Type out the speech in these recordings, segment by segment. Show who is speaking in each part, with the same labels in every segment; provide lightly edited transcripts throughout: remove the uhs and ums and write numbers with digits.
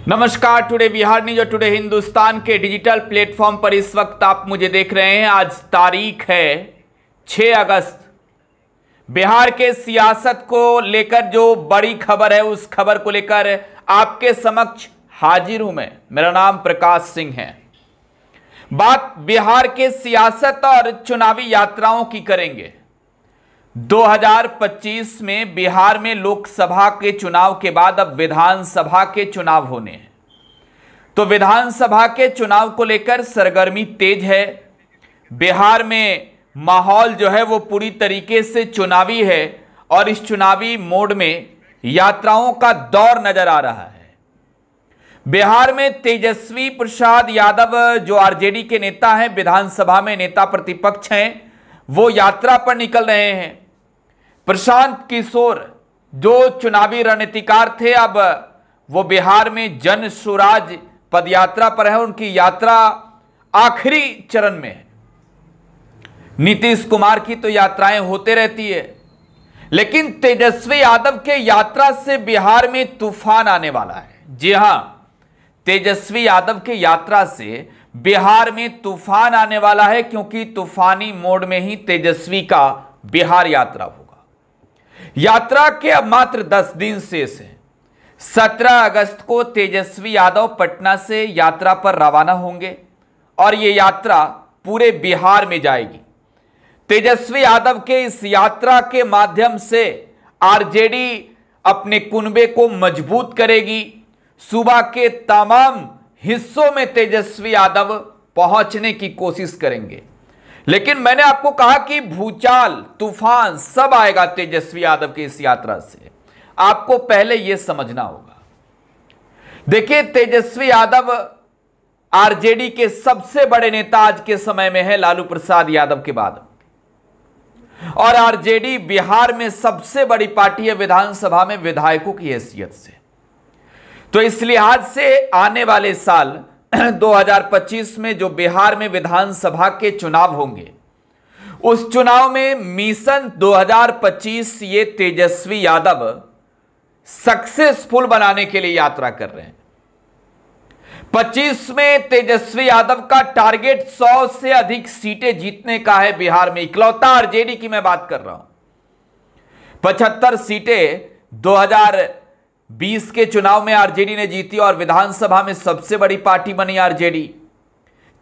Speaker 1: नमस्कार। Today Bihar news और today Hindustan के डिजिटल प्लेटफॉर्म पर इस वक्त आप मुझे देख रहे हैं। आज तारीख है 6 अगस्त। बिहार के सियासत को लेकर जो बड़ी खबर है उस खबर को लेकर आपके समक्ष हाजिर हूं मैं। मेरा नाम प्रकाश सिंह है। बात बिहार के सियासत और चुनावी यात्राओं की करेंगे। 2025 में बिहार में लोकसभा के चुनाव के बाद अब विधानसभा के चुनाव होने हैं। तो विधानसभा के चुनाव को लेकर सरगर्मी तेज है। बिहार में माहौल जो है वो पूरी तरीके से चुनावी है और इस चुनावी मोड में यात्राओं का दौर नजर आ रहा है। बिहार में तेजस्वी प्रसाद यादव जो आरजेडी के नेता हैं, विधानसभा में नेता प्रतिपक्ष हैं, वो यात्रा पर निकल रहे हैं। प्रशांत किशोर जो चुनावी रणनीतिकार थे, अब वो बिहार में जन स्वराज पदयात्रा पर है। उनकी यात्रा आखिरी चरण में है। नीतीश कुमार की तो यात्राएं होते रहती है, लेकिन तेजस्वी यादव के यात्रा से बिहार में तूफान आने वाला है। जी हां, तेजस्वी यादव के यात्रा से बिहार में तूफान आने वाला है, क्योंकि तूफानी मोड में ही तेजस्वी का बिहार यात्रा होगा। यात्रा के अब मात्र 10 दिन शेष हैं। 17 अगस्त को तेजस्वी यादव पटना से यात्रा पर रवाना होंगे और यह यात्रा पूरे बिहार में जाएगी। तेजस्वी यादव के इस यात्रा के माध्यम से आरजेडी अपने कुनबे को मजबूत करेगी। सूबा के तमाम हिस्सों में तेजस्वी यादव पहुंचने की कोशिश करेंगे, लेकिन मैंने आपको कहा कि भूचाल, तूफान सब आएगा तेजस्वी यादव की इस यात्रा से। आपको पहले यह समझना होगा। देखिए, तेजस्वी यादव आरजेडी के सबसे बड़े नेता आज के समय में है, लालू प्रसाद यादव के बाद, और आरजेडी बिहार में सबसे बड़ी पार्टी है विधानसभा में विधायकों की हैसियत से। तो इस लिहाज से आने वाले साल 2025 में जो बिहार में विधानसभा के चुनाव होंगे, उस चुनाव में मिशन 2025 ये तेजस्वी यादव सक्सेसफुल बनाने के लिए यात्रा कर रहे हैं। 25 में तेजस्वी यादव का टारगेट 100 से अधिक सीटें जीतने का है। बिहार में इकलौता आरजेडी की मैं बात कर रहा हूं। 75 सीटें 2020 के चुनाव में आरजेडी ने जीती और विधानसभा में सबसे बड़ी पार्टी बनी आरजेडी।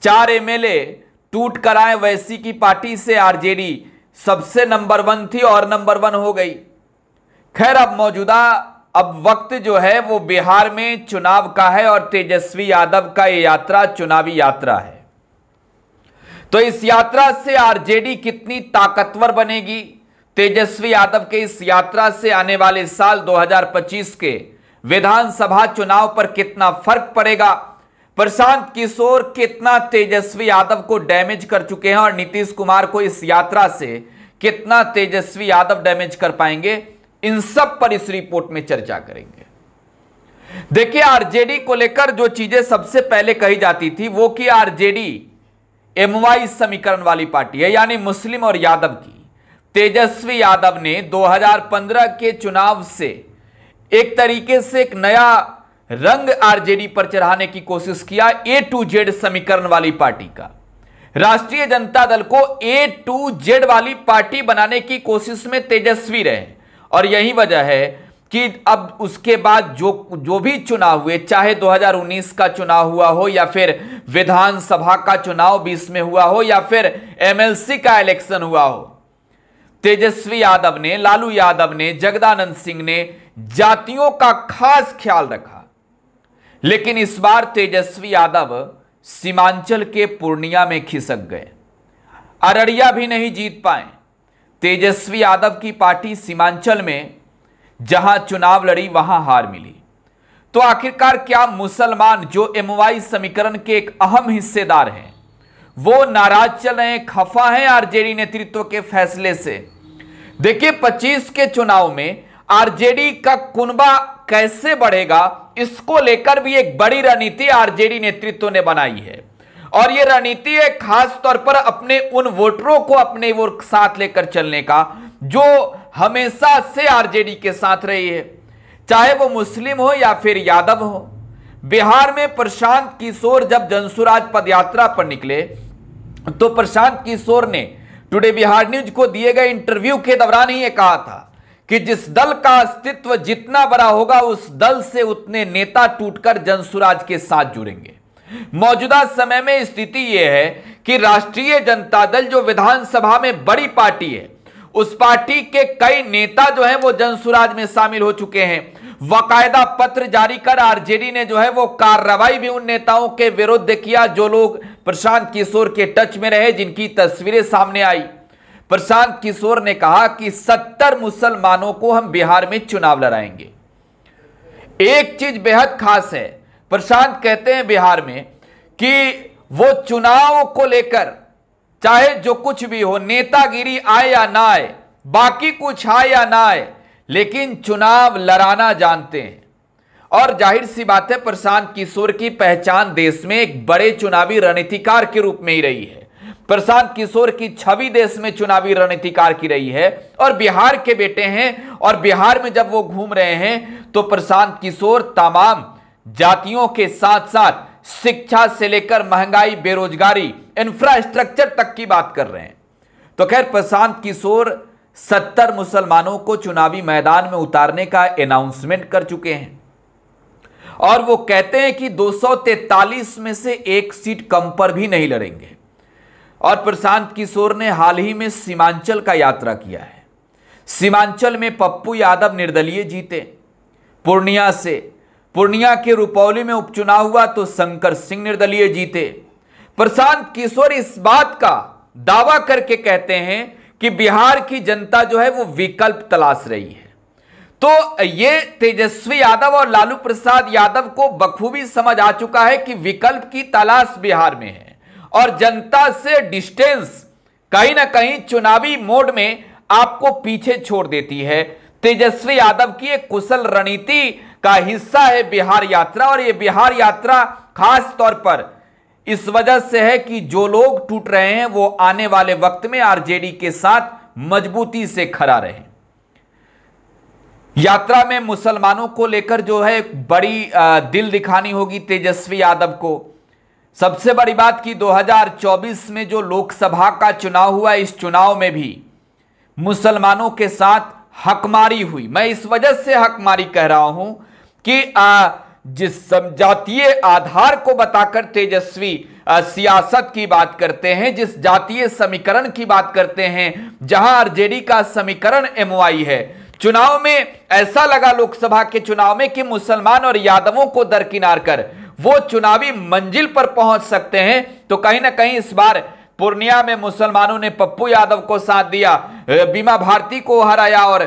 Speaker 1: 4 एमएलए टूट कर आए वैसी की पार्टी से आरजेडी सबसे नंबर 1 थी और नंबर 1 हो गई। खैर, अब वक्त जो है वो बिहार में चुनाव का है और तेजस्वी यादव का ये यात्रा चुनावी यात्रा है। तो इस यात्रा से आरजेडी कितनी ताकतवर बनेगी, तेजस्वी यादव के इस यात्रा से आने वाले साल 2025 के विधानसभा चुनाव पर कितना फर्क पड़ेगा, प्रशांत किशोर कितना तेजस्वी यादव को डैमेज कर चुके हैं और नीतीश कुमार को इस यात्रा से कितना तेजस्वी यादव डैमेज कर पाएंगे, इन सब पर इस रिपोर्ट में चर्चा करेंगे। देखिए, आरजेडी को लेकर जो चीजें सबसे पहले कही जाती थी वो कि आरजेडी एमवाई समीकरण वाली पार्टी है, यानी मुस्लिम और यादव की। तेजस्वी यादव ने 2015 के चुनाव से एक तरीके से एक नया रंग आरजेडी पर चढ़ाने की कोशिश किया। ए टू जेड समीकरण वाली पार्टी का, राष्ट्रीय जनता दल को ए टू जेड वाली पार्टी बनाने की कोशिश में तेजस्वी रहे और यही वजह है कि अब उसके बाद जो भी चुनाव हुए, चाहे 2019 का चुनाव हुआ हो या फिर विधानसभा का चुनाव 20 में हुआ हो या फिर एमएलसी का इलेक्शन हुआ हो, तेजस्वी यादव ने, लालू यादव ने, जगदानंद सिंह ने जातियों का खास ख्याल रखा। लेकिन इस बार तेजस्वी यादव सीमांचल के पूर्णिया में खिसक गए, अररिया भी नहीं जीत पाए। तेजस्वी यादव की पार्टी सीमांचल में जहां चुनाव लड़ी वहां हार मिली। तो आखिरकार क्या मुसलमान जो एमवाई समीकरण के एक अहम हिस्सेदार हैं वो नाराज चल रहे हैं, खफा हैं आरजेडी नेतृत्व के फैसले से? देखिए, 25 के चुनाव में आरजेडी का कुनबा कैसे बढ़ेगा, इसको लेकर भी एक बड़ी रणनीति आरजेडी नेतृत्व ने बनाई है और यह रणनीति है खास तौर पर अपने उन वोटरों को अपने वो साथ लेकर चलने का जो हमेशा से आरजेडी के साथ रही है, चाहे वो मुस्लिम हो या फिर यादव हो। बिहार में प्रशांत किशोर जब जनसुराज पदयात्रा पर निकले तो प्रशांत किशोर ने टुडे बिहार न्यूज को दिए गए इंटरव्यू के दौरान ही ये कहा था कि जिस दल का अस्तित्व जितना बड़ा होगा उस दल से उतने नेता टूटकर जनसुराज के साथ जुड़ेंगे। मौजूदा समय में स्थिति यह है कि राष्ट्रीय जनता दल जो विधानसभा में बड़ी पार्टी है, उस पार्टी के कई नेता जो हैं वो जनसुराज में शामिल हो चुके हैं। बाकायदा पत्र जारी कर आरजेडी ने जो है वो कार्रवाई भी उन नेताओं के विरुद्ध किया जो लोग प्रशांत किशोर के टच में रहे, जिनकी तस्वीरें सामने आई। प्रशांत किशोर ने कहा कि 70 मुसलमानों को हम बिहार में चुनाव लड़ाएंगे। एक चीज बेहद खास है, प्रशांत कहते हैं बिहार में कि वो चुनाव को लेकर चाहे जो कुछ भी हो, नेतागिरी आए या ना आए, बाकी कुछ आए या ना आए, लेकिन चुनाव लड़ाना जानते हैं। और जाहिर सी बात है प्रशांत किशोर की पहचान देश में एक बड़े चुनावी रणनीतिकार के रूप में ही रही है। प्रशांत किशोर की छवि देश में चुनावी रणनीतिकार की रही है और बिहार के बेटे हैं। और बिहार में जब वो घूम रहे हैं तो प्रशांत किशोर तमाम जातियों के साथ साथ शिक्षा से लेकर महंगाई, बेरोजगारी, इंफ्रास्ट्रक्चर तक की बात कर रहे हैं। तो खैर प्रशांत किशोर 70 मुसलमानों को चुनावी मैदान में उतारने का अनाउंसमेंट कर चुके हैं और वो कहते हैं कि 243 में से एक सीट कम पर भी नहीं लड़ेंगे। और प्रशांत किशोर ने हाल ही में सीमांचल का यात्रा किया है। सीमांचल में पप्पू यादव निर्दलीय जीते पूर्णिया से। पूर्णिया के रुपौली में उपचुनाव हुआ तो शंकर सिंह निर्दलीय जीते। प्रशांत किशोर इस बात का दावा करके कहते हैं कि बिहार की जनता जो है वो विकल्प तलाश रही है। तो ये तेजस्वी यादव और लालू प्रसाद यादव को बखूबी समझ आ चुका है कि विकल्प की तलाश बिहार में है और जनता से डिस्टेंस कहीं ना कहीं चुनावी मोड में आपको पीछे छोड़ देती है। तेजस्वी यादव की एक कुशल रणनीति का हिस्सा है बिहार यात्रा। और ये बिहार यात्रा खास तौर पर इस वजह से है कि जो लोग टूट रहे हैं वो आने वाले वक्त में आरजेडी के साथ मजबूती से खड़ा रहे। यात्रा में मुसलमानों को लेकर जो है बड़ी दिल दिखानी होगी तेजस्वी यादव को। सबसे बड़ी बात कि 2024 में जो लोकसभा का चुनाव हुआ, इस चुनाव में भी मुसलमानों के साथ हकमारी हुई। मैं इस वजह से हकमारी कह रहा हूं कि जिस जातीय आधार को बताकर तेजस्वी सियासत की बात करते हैं, जिस जातीय समीकरण की बात करते हैं, जहां आरजेडी का समीकरण एमओआई है, चुनाव में ऐसा लगा लोकसभा के चुनाव में कि मुसलमान और यादवों को दरकिनार कर वो चुनावी मंजिल पर पहुंच सकते हैं। तो कहीं ना कहीं इस बार पूर्णिया में मुसलमानों ने पप्पू यादव को साथ दिया, बीमा भारती को हराया। और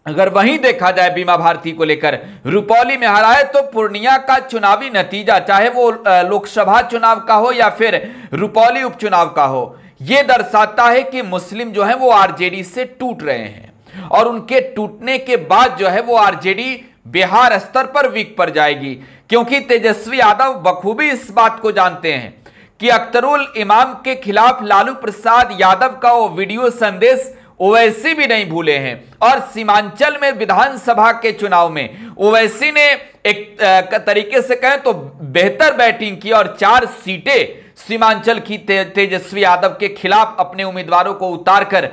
Speaker 1: अगर वहीं देखा जाए बीमा भारती को लेकर रुपौली में हराए तो पूर्णिया का चुनावी नतीजा, चाहे वो लोकसभा चुनाव का हो या फिर रुपौली उपचुनाव का हो, यह दर्शाता है कि मुस्लिम जो है वो आरजेडी से टूट रहे हैं और उनके टूटने के बाद जो है वो आरजेडी बिहार स्तर पर वीक पर जाएगी। क्योंकि तेजस्वी यादव बखूबी इस बात को जानते हैं कि अख्तरुल इमाम के खिलाफ लालू प्रसाद यादव का वो वीडियो संदेश ओवैसी भी नहीं भूले हैं। और सीमांचल में विधानसभा के चुनाव में ओवैसी ने एक तरीके से कहें तो बेहतर बैटिंग की और 4 सीटें सीमांचल की तेजस्वी यादव के खिलाफ अपने उम्मीदवारों को उतारकर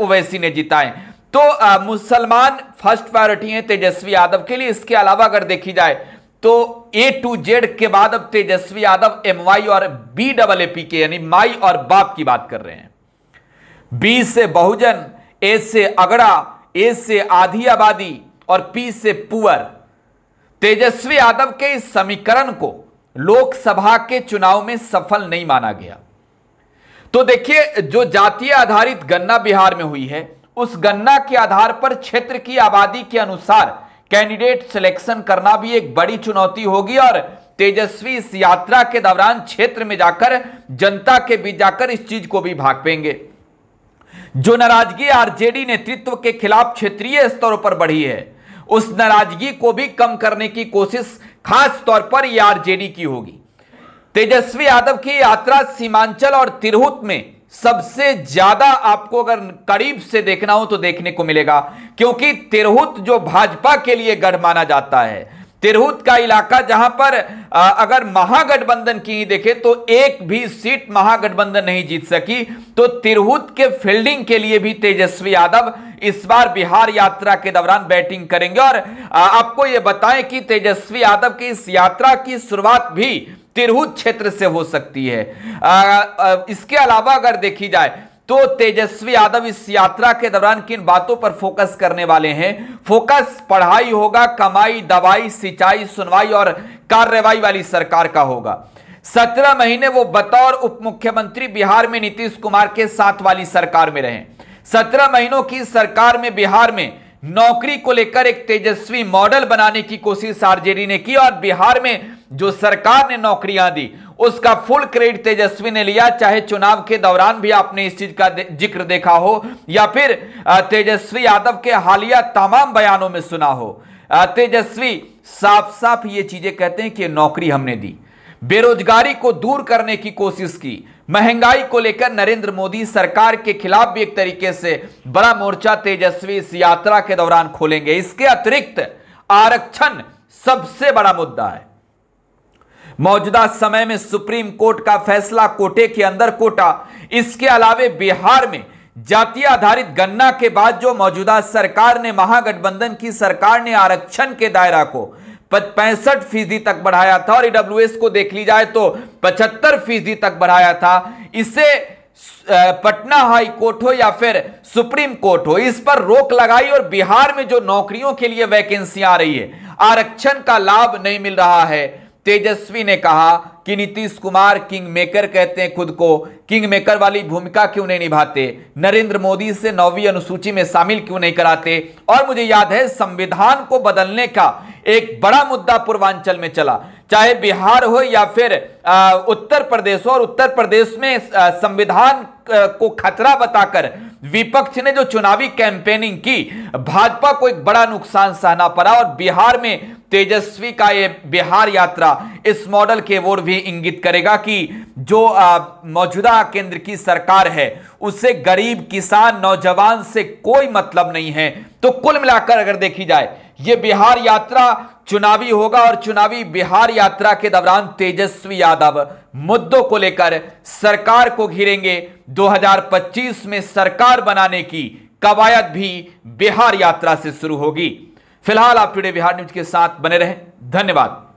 Speaker 1: ओवैसी ने जिताए। तो मुसलमान फर्स्ट प्रायोरिटी है तेजस्वी यादव के लिए। इसके अलावा अगर देखी जाए तो A to Z के बाद अब तेजस्वी यादव MY और BAAP के यानी माई और बाप की बात कर रहे हैं। B से बहुजन, A से अगड़ा, A से आधी आबादी और P से पुअर। तेजस्वी यादव के इस समीकरण को लोकसभा के चुनाव में सफल नहीं माना गया। तो देखिए जो जातीय आधारित गणना बिहार में हुई है, उस गणना के आधार पर क्षेत्र की आबादी के अनुसार कैंडिडेट सिलेक्शन करना भी एक बड़ी चुनौती होगी। और तेजस्वी इस यात्रा के दौरान क्षेत्र में जाकर जनता के बीच जाकर इस चीज को भी भांपेंगे। जो नाराजगी आरजेडी नेतृत्व के खिलाफ क्षेत्रीय स्तरों पर बढ़ी है, उस नाराजगी को भी कम करने की कोशिश खास तौर पर यह आरजेडी की होगी। तेजस्वी यादव की यात्रा सीमांचल और तिरहुत में सबसे ज्यादा आपको अगर करीब से देखना हो तो देखने को मिलेगा, क्योंकि तिरहुत जो भाजपा के लिए गढ़ माना जाता है, तिरहुत का इलाका जहां पर अगर महागठबंधन की ही देखे तो एक भी सीट महागठबंधन नहीं जीत सकी, तो तिरहुत के फील्डिंग के लिए भी तेजस्वी यादव इस बार बिहार यात्रा के दौरान बैटिंग करेंगे। और आपको यह बताएं कि तेजस्वी यादव की इस यात्रा की शुरुआत भी तिरहुत क्षेत्र से हो सकती है। इसके अलावा अगर देखी जाए तो तेजस्वी यादव इस यात्रा के दौरान किन बातों पर फोकस करने वाले हैं? फोकस पढ़ाई होगा, कमाई, दवाई, सिंचाई, सुनवाई और कार्रवाई वाली सरकार का होगा। 17 महीने वो बतौर उप मुख्यमंत्री बिहार में नीतीश कुमार के साथ वाली सरकार में रहे। 17 महीनों की सरकार में बिहार में नौकरी को लेकर एक तेजस्वी मॉडल बनाने की कोशिश आरजेडी ने की और बिहार में जो सरकार ने नौकरियां दी उसका फुल क्रेडिट तेजस्वी ने लिया। चाहे चुनाव के दौरान भी आपने इस चीज का जिक्र देखा हो या फिर तेजस्वी यादव के हालिया तमाम बयानों में सुना हो, तेजस्वी साफ साफ ये चीजें कहते हैं कि नौकरी हमने दी, बेरोजगारी को दूर करने की कोशिश की, महंगाई को लेकर नरेंद्र मोदी सरकार के खिलाफ भी एक तरीके से बड़ा मोर्चा तेजस्वी इस यात्रा के दौरान खोलेंगे। इसके अतिरिक्त आरक्षण सबसे बड़ा मुद्दा है। मौजूदा समय में सुप्रीम कोर्ट का फैसला, कोटे के अंदर कोटा, इसके अलावे बिहार में जातीय आधारित गणना के बाद जो मौजूदा सरकार ने, महागठबंधन की सरकार ने आरक्षण के दायरा को 65% तक बढ़ाया था और ईडब्ल्यूएस को देख ली जाए तो 75% तक बढ़ाया था। इसे पटना हाई कोर्ट हो या फिर सुप्रीम कोर्ट हो, इस पर रोक लगाई और बिहार में जो नौकरियों के लिए वैकेंसी आ रही है, आरक्षण का लाभ नहीं मिल रहा है। तेजस्वी ने कहा कि नीतीश कुमार किंग मेकर कहते हैं खुद को, किंग मेकर वाली भूमिका क्यों नहीं निभाते, नरेंद्र मोदी से 9वीं अनुसूची में शामिल क्यों नहीं कराते। और मुझे याद है संविधान को बदलने का एक बड़ा मुद्दा पूर्वांचल में चला, चाहे बिहार हो या फिर उत्तर प्रदेश हो, और उत्तर प्रदेश में संविधान को खतरा बताकर विपक्ष ने जो चुनावी कैंपेनिंग की, भाजपा को एक बड़ा नुकसान सहना पड़ा। और बिहार में तेजस्वी का ये बिहार यात्रा इस मॉडल के ओर भी इंगित करेगा कि जो मौजूदा केंद्र की सरकार है उससे गरीब, किसान, नौजवान से कोई मतलब नहीं है। तो कुल मिलाकर अगर देखी जाए ये बिहार यात्रा चुनावी होगा और चुनावी बिहार यात्रा के दौरान तेजस्वी यादव मुद्दों को लेकर सरकार को घेरेंगे। 2025 में सरकार बनाने की कवायद भी बिहार यात्रा से शुरू होगी। फिलहाल आप टुडे बिहार न्यूज के साथ बने रहें। धन्यवाद।